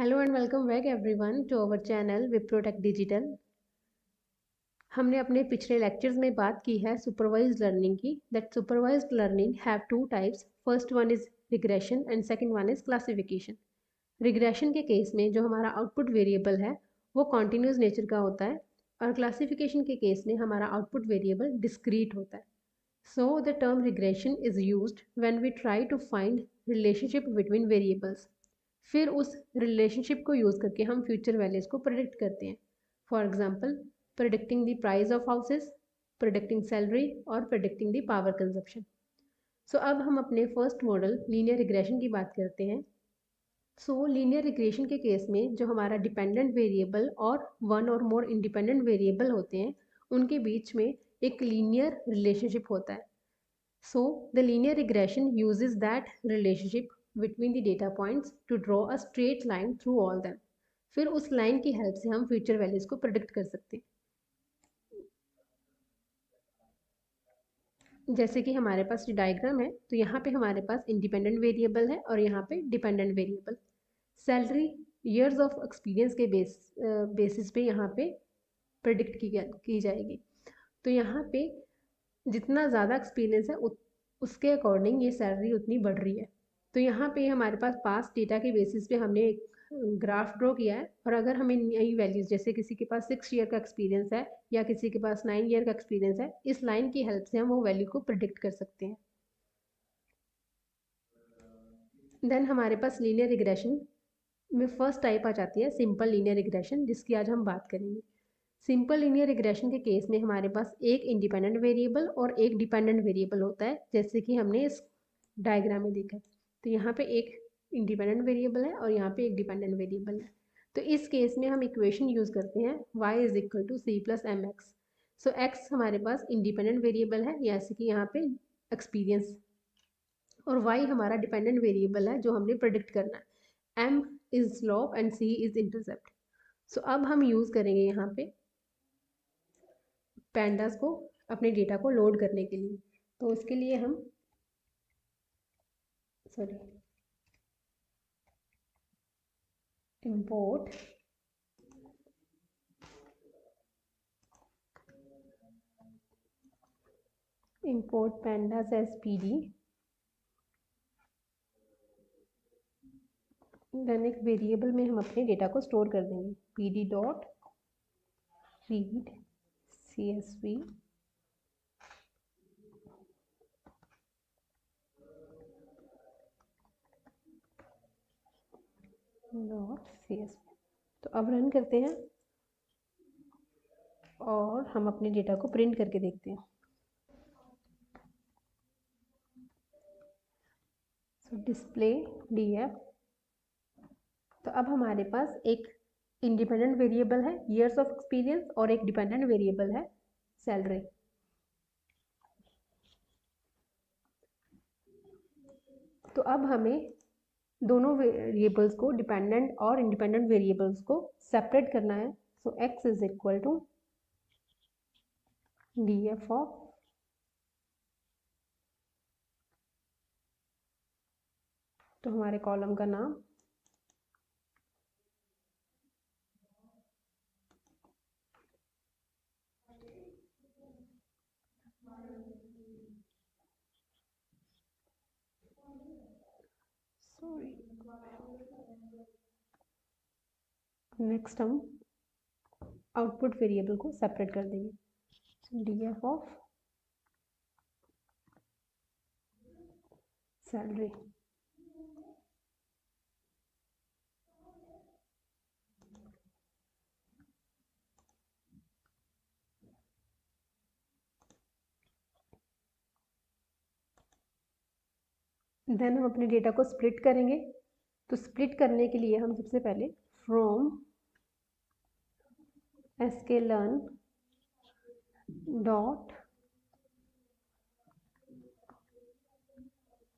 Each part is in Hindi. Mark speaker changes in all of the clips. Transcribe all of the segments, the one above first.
Speaker 1: Hello and welcome back everyone to our channel Wiprotech digital. हमने अपने पिछले लेक्चर्स में बात की है सुपरवाइज्ड लर्निंग की। That supervised learning have two types. First one is regression and second one is classification. Regression के केस में जो हमारा आउटपुट वेरिएबल है वो कॉन्टिन्यूस नेचर का होता है और क्लासिफिकेशन के केस में हमारा आउटपुट वेरिएबल डिस्क्रीट होता है। So the term regression is used when we try to find relationship between variables. फिर उस रिलेशनशिप को यूज़ करके हम फ्यूचर वैल्यूज़ को प्रिडिक्ट करते हैं। For example predicting the price of houses, predicting salary और प्रिडिक्टिंग द पावर कंजप्शन। सो अब हम अपने फर्स्ट मॉडल लीनियर रिग्रेशन की बात करते हैं। सो लीनियर रिग्रेशन के केस में जो हमारा डिपेंडेंट वेरिएबल और वन और मोर इंडिपेंडेंट वेरिएबल होते हैं उनके बीच में एक लीनियर रिलेशनशिप होता है। So the linear regression uses that relationship between the data points to draw a straight line through all them. फिर उस लाइन की हेल्प से हम फ्यूचर वैल्यूज को प्रेडिक्ट कर सकते हैं। जैसे कि हमारे पास ये डायग्राम है तो यहाँ पे हमारे पास इंडिपेंडेंट वेरिएबल है और यहाँ पे dependent variable. Salary years of experience के बेसिस पे यहाँ पे प्रेडिक्ट की जाएगी। तो यहाँ पे जितना ज़्यादा एक्सपीरियंस है उसके अकॉर्डिंग ये सैलरी उतनी बढ़ रही है। तो यहाँ पे हमारे पास पास डेटा के बेसिस पे हमने एक ग्राफ ड्रॉ किया है और अगर हमें नई वैल्यूज जैसे किसी के पास 6 ईयर का एक्सपीरियंस है या किसी के पास 9 ईयर का एक्सपीरियंस है, इस लाइन की हेल्प से हम वो वैल्यू को प्रिडिक्ट कर सकते हैं। देन हमारे पास लीनियर रिग्रेशन में फर्स्ट टाइप आ जाती है सिंपल लीनियर रिग्रेशन, जिसकी आज हम बात करेंगे। सिंपल लीनियर रिग्रेशन के केस में हमारे पास एक इंडिपेंडेंट वेरिएबल और एक डिपेंडेंट वेरिएबल होता है, जैसे कि हमने इस डायग्राम में देखा। तो यहाँ पे एक इंडिपेंडेंट वेरिएबल है और यहाँ पे एक डिपेंडेंट वेरिएबल है। तो इस केस में हम इक्वेशन यूज़ करते हैं y is equal to C plus M X. So X हमारे पास इंडिपेंडेंट वेरिएबल है जैसे कि यहाँ पे एक्सपीरियंस, और y हमारा डिपेंडेंट वेरिएबल है जो हमने प्रेडिक्ट करना है। m is slope and c is intercept. So अब हम यूज़ करेंगे यहाँ पे पैंडास को अपने डेटा को लोड करने के लिए। तो उसके लिए हम import pandas as pd, then एक वेरिएबल में हम अपने डेटा को स्टोर कर देंगे pd dot read csv dot csv। तो अब रन करते हैं और हम अपने डेटा को प्रिंट करके देखते हैं। सो डिस्प्ले df। तो अब हमारे पास एक इंडिपेंडेंट वेरिएबल है ईयर्स ऑफ एक्सपीरियंस और एक डिपेंडेंट वेरिएबल है सैलरी। तो अब हमें दोनों वेरिएबल्स को, डिपेंडेंट और इंडिपेंडेंट वेरिएबल्स को सेपरेट करना है। So x is equal to df of तो हमारे कॉलम का नाम नेक्स्ट हम आउटपुट वेरिएबल को सेपरेट कर देंगे। df of salary. देन हम अपने डेटा को स्प्लिट करेंगे। तो स्प्लिट करने के लिए हम सबसे पहले from sklearn dot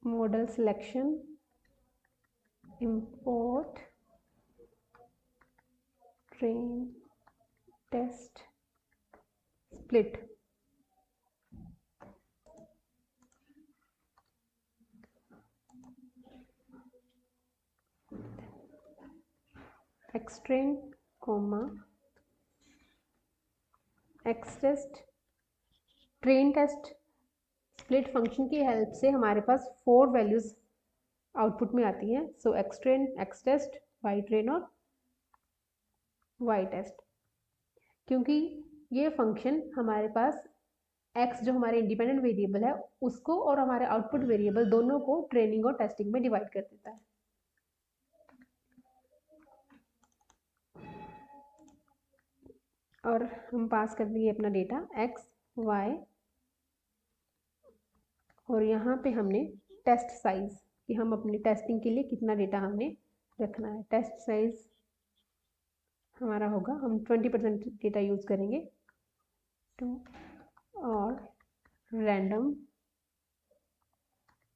Speaker 1: model selection import train test split। X train comma x test train test split function की हेल्प से हमारे पास 4 वैल्यूज आउटपुट में आती हैं। So x train, x test, y train और वाई टेस्ट। क्योंकि ये फंक्शन हमारे पास x जो हमारे इंडिपेंडेंट वेरिएबल है उसको और हमारे आउटपुट वेरिएबल दोनों को ट्रेनिंग और टेस्टिंग में डिवाइड कर देता है। और हम पास कर देंगे अपना डेटा x, y और यहाँ पे हमने टेस्ट साइज कि हम अपनी टेस्टिंग के लिए कितना डेटा हमने रखना है। टेस्ट साइज हमारा होगा, हम 20% डेटा यूज़ करेंगे टू और रैंडम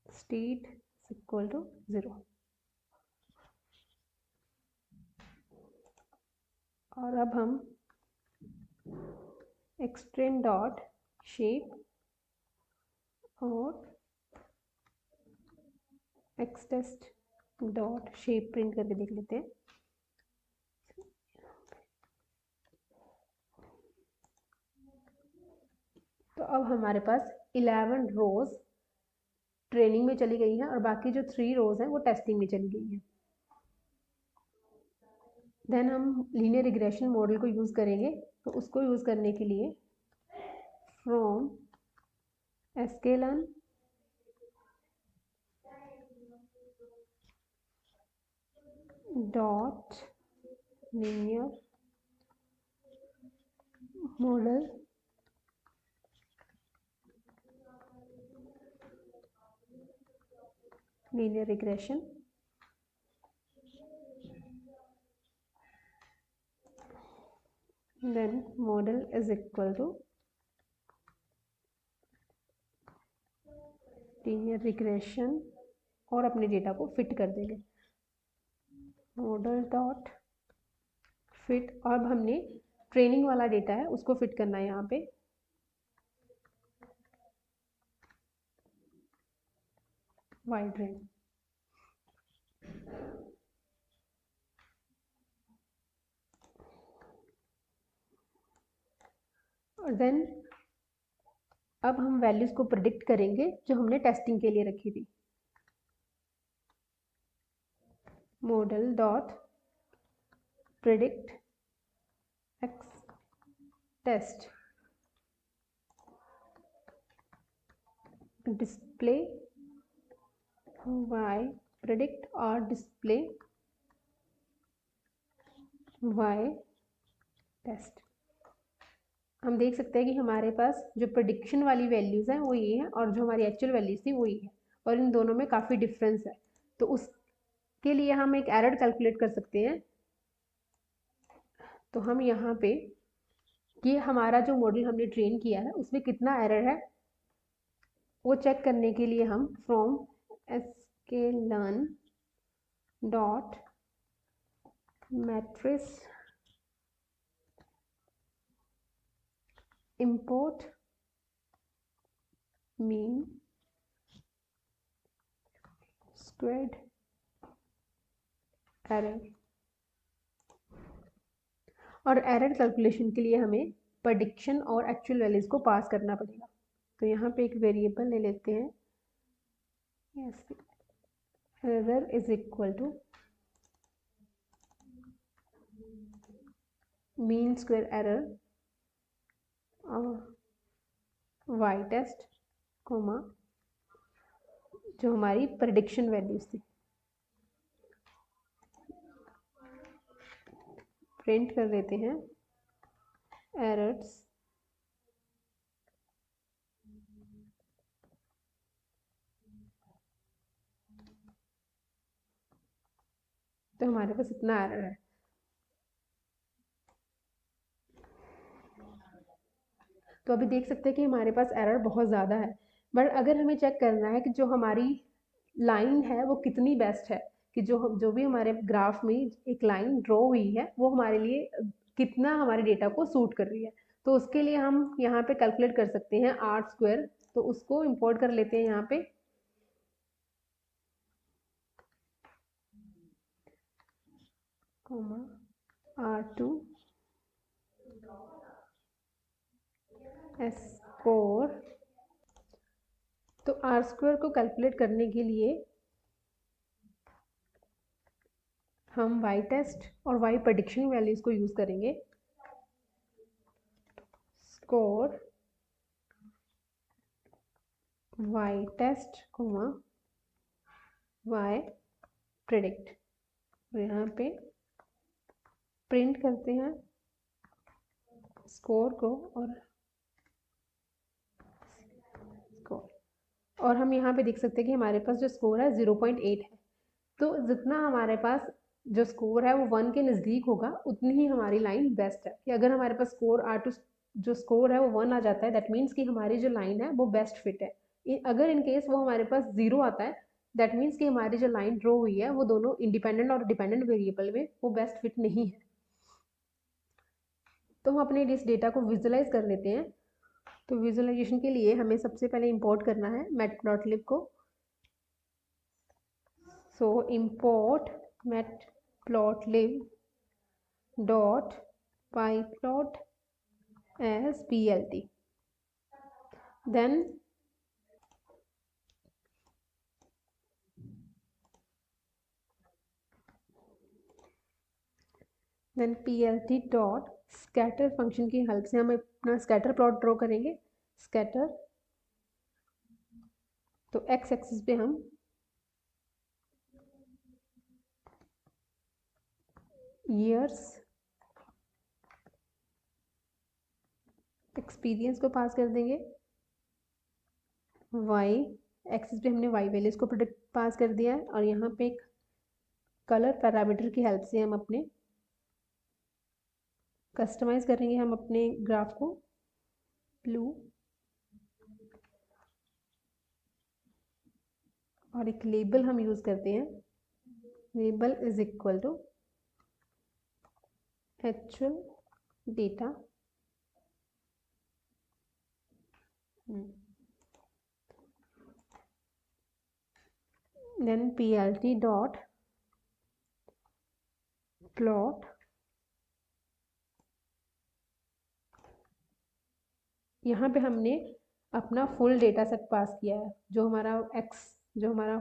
Speaker 1: स्टेट इक्वल टू 0। और अब हम एक्सट्रेन डॉट शेप और x test dot shape print करके देख लेते हैं। तो अब हमारे पास 11 रोज ट्रेनिंग में चली गई हैं और बाकी जो 3 रोज हैं वो टेस्टिंग में चली गई हैं। देन हम लीनियर रिग्रेशन मॉडल को यूज़ करेंगे। तो उसको यूज़ करने के लिए from sklearn dot linear model linear regression then model is equal to linear regression और अपने डेटा को फिट कर देंगे मॉडल डॉट फिट। और अब हमने ट्रेनिंग वाला डेटा है उसको फिट करना है यहाँ पे। वाई ट्रेन और देन अब हम वैल्यूज को प्रिडिक्ट करेंगे जो हमने टेस्टिंग के लिए रखी थी। Model dot predict x test display y predict और डिस्प्ले वाई टेस्ट। हम देख सकते हैं कि हमारे पास जो प्रेडिक्शन वाली वैल्यूज़ हैं वो ये हैं और जो हमारी एक्चुअल वैल्यूज़ थी वो ये है और इन दोनों में काफ़ी डिफरेंस है। तो उसके लिए हम एक एरर कैलकुलेट कर सकते हैं। तो हम यहाँ पे कि हमारा जो मॉडल हमने ट्रेन किया है उसमें कितना एरर है वो चेक करने के लिए हम from sklearn dot matrix import mean squared error। और एरर कैलकुलेशन के लिए हमें प्रेडिक्शन और एक्चुअल वैल्यूज को पास करना पड़ेगा। तो यहाँ पे एक वेरिएबल ले लेते हैं error is equal to mean square error y test comma जो हमारी प्रेडिक्शन वैल्यूज थी प्रिंट कर देते हैं एरर्स तो हमारे पास इतना एरर है। तो अभी देख सकते हैं कि हमारे पास एरर बहुत ज़्यादा है। बट अगर हमें चेक करना है कि जो हमारी लाइन है वो कितनी बेस्ट है कि जो भी हमारे ग्राफ में एक लाइन ड्रॉ हुई है वो हमारे लिए कितना हमारे डेटा को सूट कर रही है। तो उसके लिए हम यहाँ पे कैलकुलेट कर सकते हैं आर स्क्वायर। तो उसको इंपोर्ट कर लेते हैं यहाँ पे कॉमा R2 स्कोर। तो आर स्क्वायर को कैलकुलेट करने के लिए हम वाई टेस्ट और वाई प्रेडिक्शन वैल्यूज को यूज करेंगे। Score y test y predict, यहाँ पे प्रिंट करते हैं स्कोर को और हम यहाँ पे देख सकते हैं कि हमारे पास जो स्कोर है 0.8 है। तो जितना हमारे पास जो स्कोर है वो 1 के नज़दीक होगा उतनी ही हमारी लाइन बेस्ट है। कि अगर हमारे पास स्कोर R2 जो स्कोर है वो 1 आ जाता है, दैट मीन्स कि हमारी जो लाइन है वो बेस्ट फिट है। अगर इन केस वो हमारे पास 0 आता है, दैट मीन्स कि हमारी जो लाइन ड्रॉ हुई है वो दोनों इंडिपेंडेंट और डिपेंडेंट वेरिएबल में वो बेस्ट फिट नहीं है। तो हम अपने इस डेटा को विजुअलाइज कर लेते हैं। तो विजुअलाइजेशन के लिए हमें सबसे पहले इंपोर्ट करना है मैटप्लॉटलिब को। So import matplotlib dot pyplot as plt, then plt dot scatter function की हेल्प से हम अपना स्कैटर प्लॉट ड्रॉ करेंगे। स्कैटर, तो एक्स एक्सिस पे हम ईयर्स एक्सपीरियंस को पास कर देंगे। वाई एक्सिस पे हमने वाई वैल्यूज को प्रोडक्ट पास कर दिया है और यहाँ पे एक कलर पैरामीटर की हेल्प से हम अपने कस्टमाइज करेंगे हम अपने ग्राफ को ब्लू, और एक लेबल हम यूज करते हैं। Label is equal to actual data then plt dot plot, यहाँ पे हमने अपना फुल डेटा सेट पास किया है। जो हमारा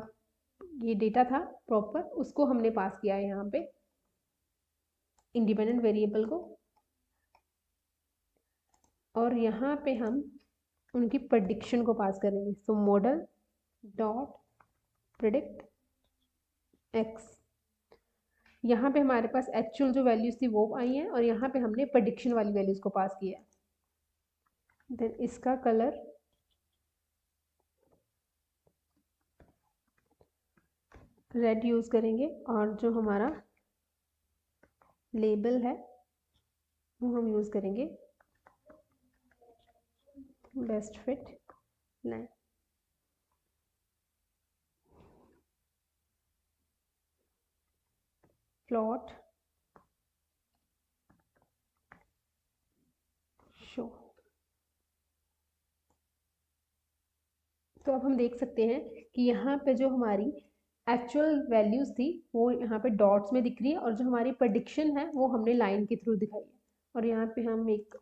Speaker 1: ये डेटा था प्रॉपर, उसको हमने पास किया है यहाँ पे इंडिपेंडेंट वेरिएबल को, और यहाँ पे हम उनकी प्रेडिक्शन को पास करेंगे। सो मॉडल डॉट प्रेडिक्ट एक्स, यहाँ पे हमारे पास एक्चुअल जो वैल्यूज थी वो आई हैं और यहाँ पे हमने प्रेडिक्शन वाली वैल्यूज को पास किया है। देन इसका कलर रेड यूज करेंगे और जो हमारा लेबल है वो हम यूज करेंगे best fit line. Plot show, तो अब हम देख सकते हैं कि यहाँ पे जो हमारी एक्चुअल वैल्यूज थी वो यहाँ पे डॉट्स में दिख रही है और जो हमारी प्रेडिक्शन है वो हमने लाइन के थ्रू दिखाई है। और यहाँ पे हम एक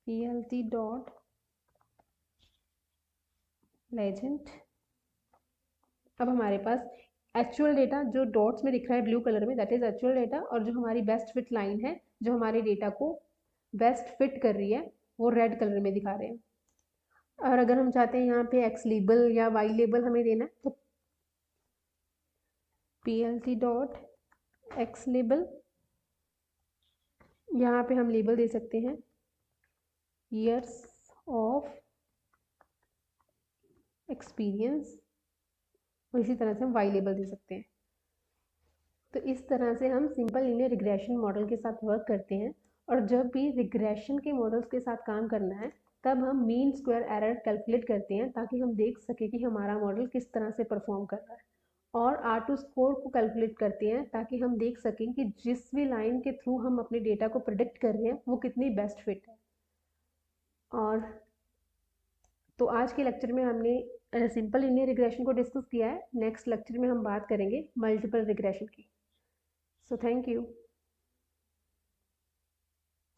Speaker 1: plt डॉट लेजेंड, अब हमारे पास एक्चुअल डेटा जो डॉट्स में दिख रहा है ब्लू कलर में, दैट इज एक्चुअल डेटा, और जो हमारी बेस्ट फिट लाइन है जो हमारे डेटा को बेस्ट फिट कर रही है वो रेड कलर में दिखा रहे हैं। और अगर हम चाहते हैं यहाँ पे एक्स लेबल या वाई लेबल हमें देना है तो plt डॉट एक्स लेबल, यहाँ पे हम लेबल दे सकते हैं ईयर्स ऑफ एक्सपीरियंस, और इसी तरह से हम वाई लेबल दे सकते हैं। तो इस तरह से हम सिंपल लीनियर रिग्रेशन मॉडल के साथ वर्क करते हैं। और जब भी रिग्रेशन के मॉडल्स के साथ काम करना है तब हम मीन स्क्वायर एरर कैलकुलेट करते हैं ताकि हम देख सकें कि हमारा मॉडल किस तरह से परफॉर्म कर रहा है, और R2 स्कोर को कैलकुलेट करते हैं ताकि हम देख सकें कि जिस भी लाइन के थ्रू हम अपने डेटा को प्रेडिक्ट कर रहे हैं वो कितनी बेस्ट फिट है। और तो आज के लेक्चर में हमने सिंपल लीनियर रिग्रेशन को डिस्कस किया है। नेक्स्ट लेक्चर में हम बात करेंगे मल्टीपल रिग्रेशन की। So thank you.